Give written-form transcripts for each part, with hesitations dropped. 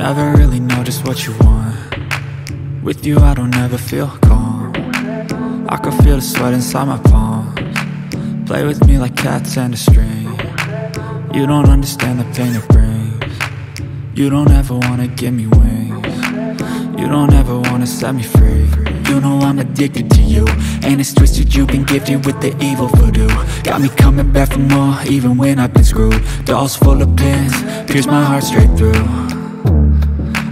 Never really know just what you want. With you I don't ever feel calm. I can feel the sweat inside my palms. Play with me like cats and a string. You don't understand the pain it brings. You don't ever wanna give me wings. You don't ever wanna set me free. You know I'm addicted to you, and it's twisted, you've been gifted with the evil voodoo. Got me coming back for more, even when I've been screwed. Dolls full of pins, pierce my heart straight through.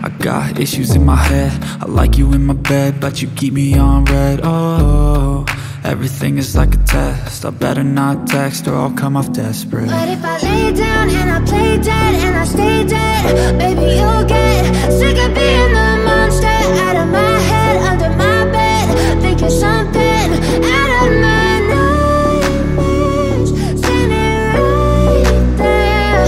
I got issues in my head, I like you in my bed, but you keep me on red. Oh, everything is like a test, I better not text or I'll come off desperate. But if I lay down and I play dead and I stay dead, baby you'll get sick of being the monster out of my head, under my bed, thinking something out of my nightmares, standing right there.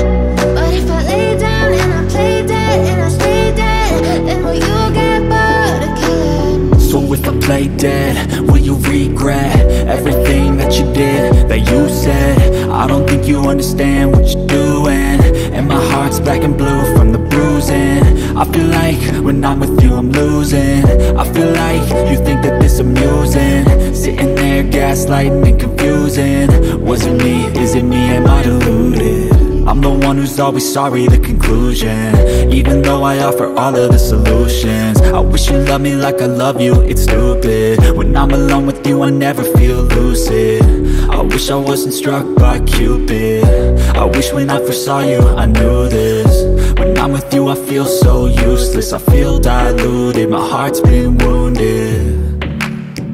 But if I lay down and I play dead and I stay dead, then will you get bored of killing? So if I play dead, will you regret everything that you did, that you said? I don't think you understand what you're doing, and my heart's black and blue from the bruising. I feel like when I'm with you I'm losing. I feel like you think that this amusing, sitting there gaslighting and confusing. Was it me? Is it me? Am I deluded? I'm the one who's always sorry, the conclusion, even though I offer all of the solutions. I wish you loved me like I love you, it's stupid. When I'm alone with you I never feel lucid. I wish I wasn't struck by Cupid. I wish when I first saw you I knew this. When I'm with you I feel so useless, I feel diluted, my heart's been wounded.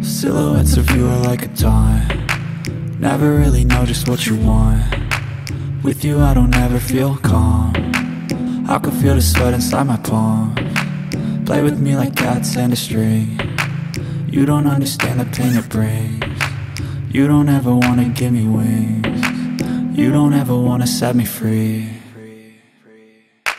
Silhouettes of you are like a taunt. Never really know just what you want. With you I don't ever feel calm. I can feel the sweat inside my palms. Play with me like cats and a string. You don't understand the pain it brings. You don't ever wanna give me wings. You don't ever wanna set me free.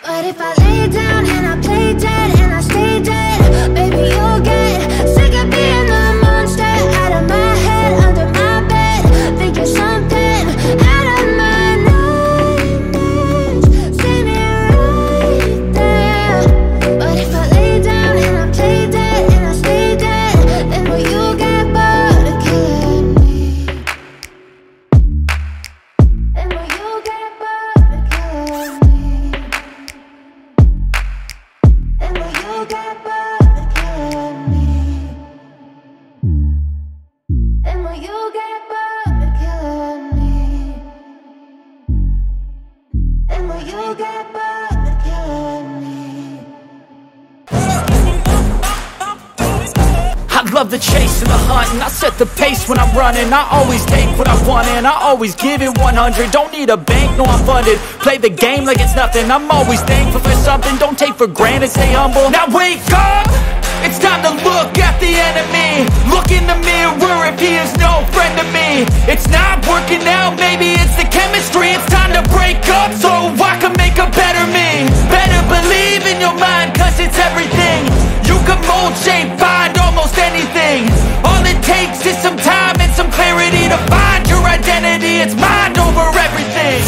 But if I lay down and I play dead and I stay dead, baby you'll get sick of being the monster out of my head, under my bed, thinking something out of my nightmares, standing right there. But if I lay down and I play dead and I stay dead, then will you get bored of killing me? Then will you get bored of killing me? Then will you get bored of killing me? Then will you get bored of killing me? Then will you get bored of killing me? I love the chase and the hunt, and I set the pace when I'm running. I always take what I want and I always give it 100. Don't need a bank, no I'm funded. Play the game like it's nothing. I'm always thankful for something. Don't take for granted, stay humble. Now wake up! It's time to look at the enemy. Look in the mirror if he is no friend to me. It's not working out, maybe it's the chemistry. It's time to break up so I can make a better me. Better believe in your mind, cause it's everything. You can mold, shape, find almost anything. All it takes is some time and some clarity to find your identity. It's mind over everything.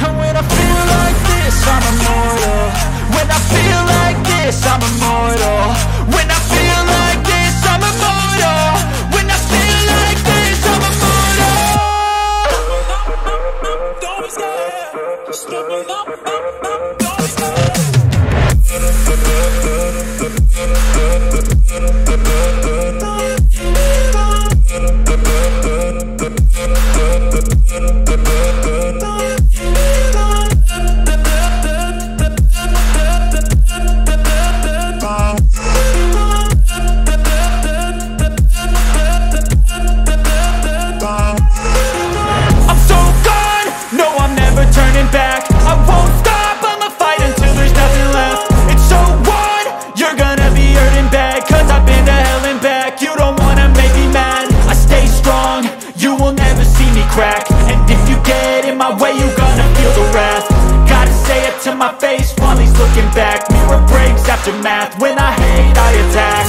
And when I feel like this, I'm immortal. When I feel like this, I'm immortal. When I feel like this, I'm immortal. When I feel like this, I'm immortal. Don't be scared. Don't be scared. Crack. And if you get in my way, you gonna feel the wrath. Gotta say it to my face while he's looking back. Mirror breaks after math. When I hate, I attack.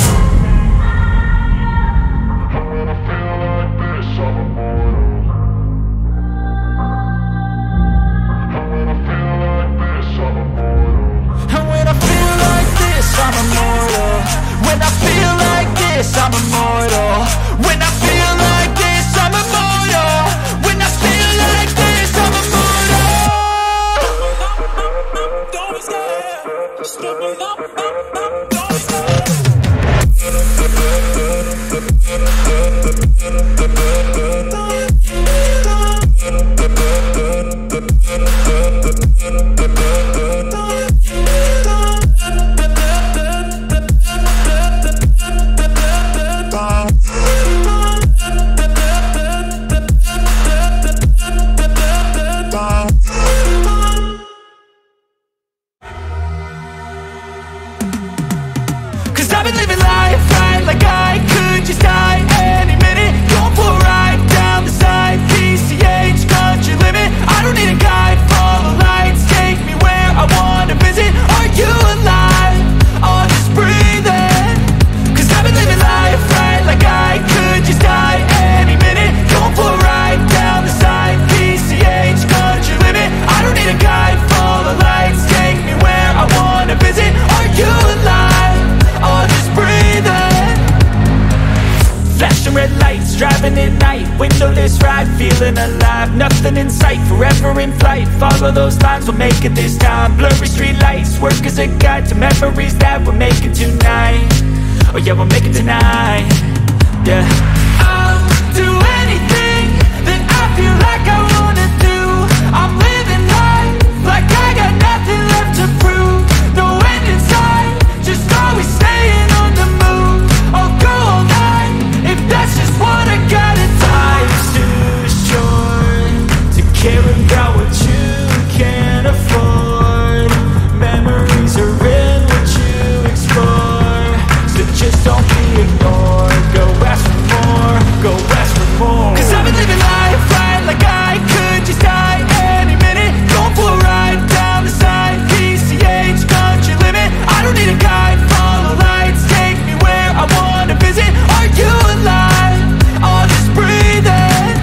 Driving at night, windowless ride, feeling alive. Nothing in sight, forever in flight. Follow those lines, we'll make it this time. Blurry street lights, work as a guide to memories that we're making tonight. Oh yeah, we'll make it tonight. Yeah, I'll do anything that I feel like I wanna do. I'm living life like I got nothing left to prove. No end in sight, just always staying on the move. I'll go all night if that's just what I gotta do. Life's too short to care about what you can't afford. Memories are in what you explore, so just don't be ignored. Go ask for more, go ask for more. 'Cause I've been living life right like I could just die any minute. Going for a ride down the side, PCH country limit. I don't need a guide, follow lights, take me where I wanna visit. Are you alive? I'll just breathe in.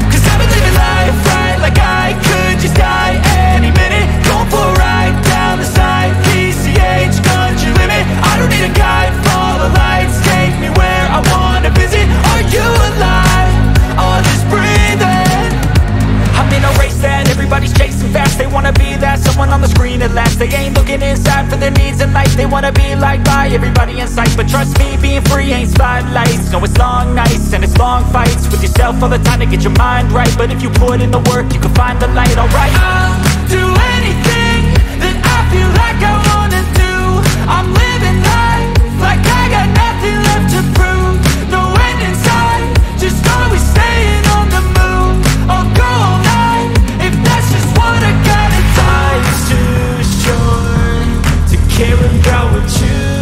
'Cause I've been living life right like I could just die any minute. Going for a ride down the side, PCH country limit. I don't need a guide, follow lights, take me where I wanna visit. Are you alive? I'll just breathe in. I'm in a race that everybody's chasing fast. They wanna be that someone on the screen at last. They ain't looking inside for their needs in life. They wanna be liked by everybody in sight. But trust me, being free ain't spotlights. No, it's long nights and it's long fights with yourself all the time to get your mind right. But if you put in the work, you can find the light, alright. I'll do anything that I feel like I wanna do. I'm living life like I got nothing left to prove. No end in sight, just always staying on the move. I'll go all night if that's just what I gotta do. Life's too short to care about what you